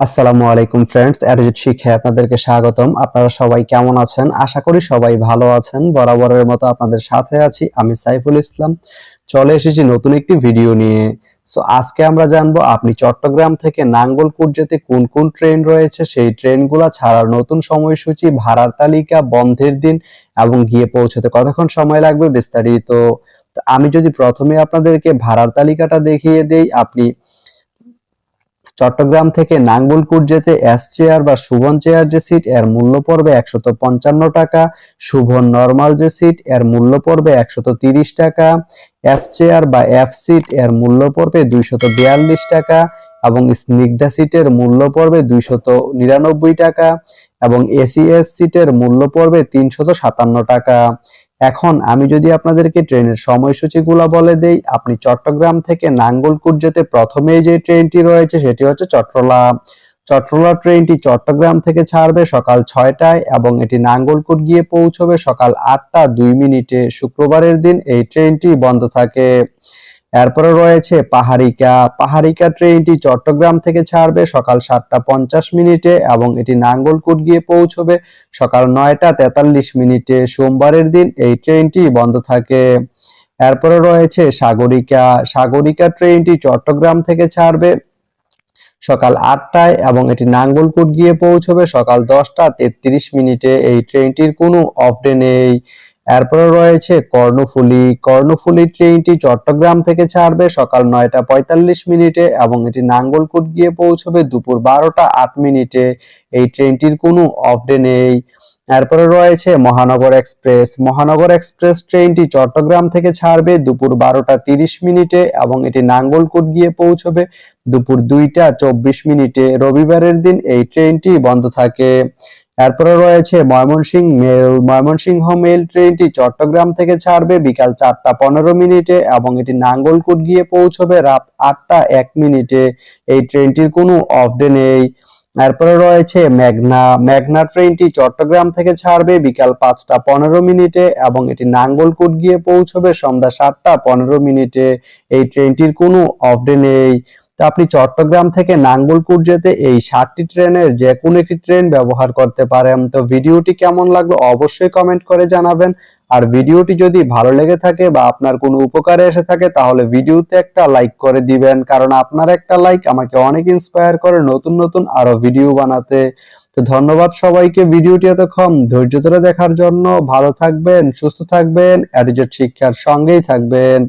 আসসালামু আলাইকুম ফ্রেন্ডস, অ্যাডুজেট শিক্ষায় আপনাদেরকে স্বাগতম। আপনারা সবাই কেমন আছেন? আশা করি সবাই ভালো আছেন। বরাবরের মতো আপনাদের সাথে আছি আমি সাইফুল ইসলাম। চলে এসেছি নতুন একটি ভিডিও নিয়ে। আজকে আমরা জানবো আপনি চট্টগ্রাম থেকে নাঙ্গলকোট যেতে কোন কোন ট্রেন রয়েছে, সেই ট্রেনগুলো ছাড়ার নতুন সময়সূচি, ভাড়ার তালিকা, বন্ধের দিন এবং গিয়ে পৌঁছতে কতক্ষণ সময় লাগবে বিস্তারিত। আমি যদি প্রথমে আপনাদেরকে ভাড়ার তালিকাটা দেখিয়ে দেই, আপনি চট্টগ্রাম থেকে নাঙ্গলকোট যেতে এস চেয়ার বা শুভন চেয়ার যে সিট এর মূল্য পড়বে 155 টাকা, শুভন নরমাল যে সিট এর মূল্য পড়বে 130 টাকা, এফ চেয়ার বা এফ সিট এর মূল্য পড়বে 242 টাকা এবং স্নিগ্ধা সিটের মূল্য পড়বে 299 টাকা এবং এসিএস সিটের মূল্য পড়বে 357 টাকা। এখন আমি যদি আপনাদেরকে ট্রেনের সময়সূচিগুলো বলে দেই, আপনি চট্টগ্রাম থেকে নাঙ্গলকোট যেতে প্রথমেই যে ট্রেনটি রয়েছে সেটি হচ্ছে চট্টলা। চট্টলা ট্রেনটি চট্টগ্রাম থেকে ছাড়বে সকাল 6টায় এবং এটি নাঙ্গলকোট গিয়ে পৌঁছবে সকাল 8টা 2 মিনিটে। শুক্রবারের দিন এই ট্রেনটি বন্ধ থাকে। এরপরে রয়েছে পাহাড়িকা। পাহাড়িকা ট্রেনটি চট্টগ্রাম থেকে ছাড়বে সকাল 7টা 50 মিনিটে এবং এটি নাঙ্গলকোট গিয়ে পৌঁছবে সকাল 9টা 43 মিনিটে। সোমবারের দিন এই ট্রেনটি বন্ধ থাকে। এরপরে রয়েছে সাগরিকা। সাগরিকা ট্রেনটি চট্টগ্রাম থেকে ছাড়বে সকাল 8টায় এবং এটি নাঙ্গলকোট গিয়ে পৌঁছবে সকাল 10টা 33 মিনিটে। এই ট্রেনটির কোনো অফ ডে নেই। এরপরে রয়েছে কর্ণফুলী। কর্ণফুলী ট্রেনটি চট্টগ্রাম থেকে ছাড়বে সকাল 9টা 45 মিনিটে এবং এটি নাঙ্গলকোট গিয়ে পৌঁছবে দুপুর 12টা 8 মিনিটে। এই ট্রেনটির কোনো অফ ডে নেই। এরপরে রয়েছে মহানগর এক্সপ্রেস। মহানগর এক্সপ্রেস ট্রেনটি চট্টগ্রাম থেকে ছাড়বে দুপুর 12টা 30 মিনিটে এবং এটি নাঙ্গলকোট গিয়ে পৌঁছবে দুপুর 2টা 24 মিনিটে। রবিবারের দিন এই ট্রেনটি বন্ধ থাকে। এরপরে রয়েছে ময়মনসিংহ মেল। ময়মনসিংহ মেল ট্রেনটি চট্টগ্রাম থেকে ছাড়বে বিকাল 4টা 15 মিনিটে এবং এটি নাঙ্গলকোট গিয়ে পৌঁছবে রাত 8টা 1 মিনিটে। এই ট্রেনটির কোনো অফ ডে নেই। এরপরে রয়েছে মেঘনা। মেঘনা ট্রেনটি চট্টগ্রাম থেকে ছাড়বে বিকাল 5টা 15 মিনিটে এবং এটি নাঙ্গলকোট গিয়ে পৌঁছবে সন্ধ্যা 7টা 15 মিনিটে। এই ট্রেনটির কোনো অফ ডে নেই। তো আপনি চট্টগ্রাম থেকে নাঙ্গলকোট যেতে এই 7টি ট্রেনের যে কোনো একটি ট্রেন ব্যবহার করতে পারেন। তো ভিডিওটি কেমন লাগলো অবশ্যই কমেন্ট করে জানাবেন। আর ভিডিওটি যদি ভালো লেগে থাকে বা আপনার কোনো উপকারে এসে থাকে তাহলে ভিডিওতে একটা লাইক করে দিবেন, কারণ আপনার একটা লাইক আমাকে অনেক ইন্সপায়ার করে নতুন নতুন আরো ভিডিও বানাতে। তো ধন্যবাদ সবাইকে ভিডিওটি এতক্ষণ ধৈর্য ধরে দেখার জন্য। ভালো থাকবেন, সুস্থ থাকবেন, অ্যাডুজেট শিক্ষার সঙ্গেই থাকবেন।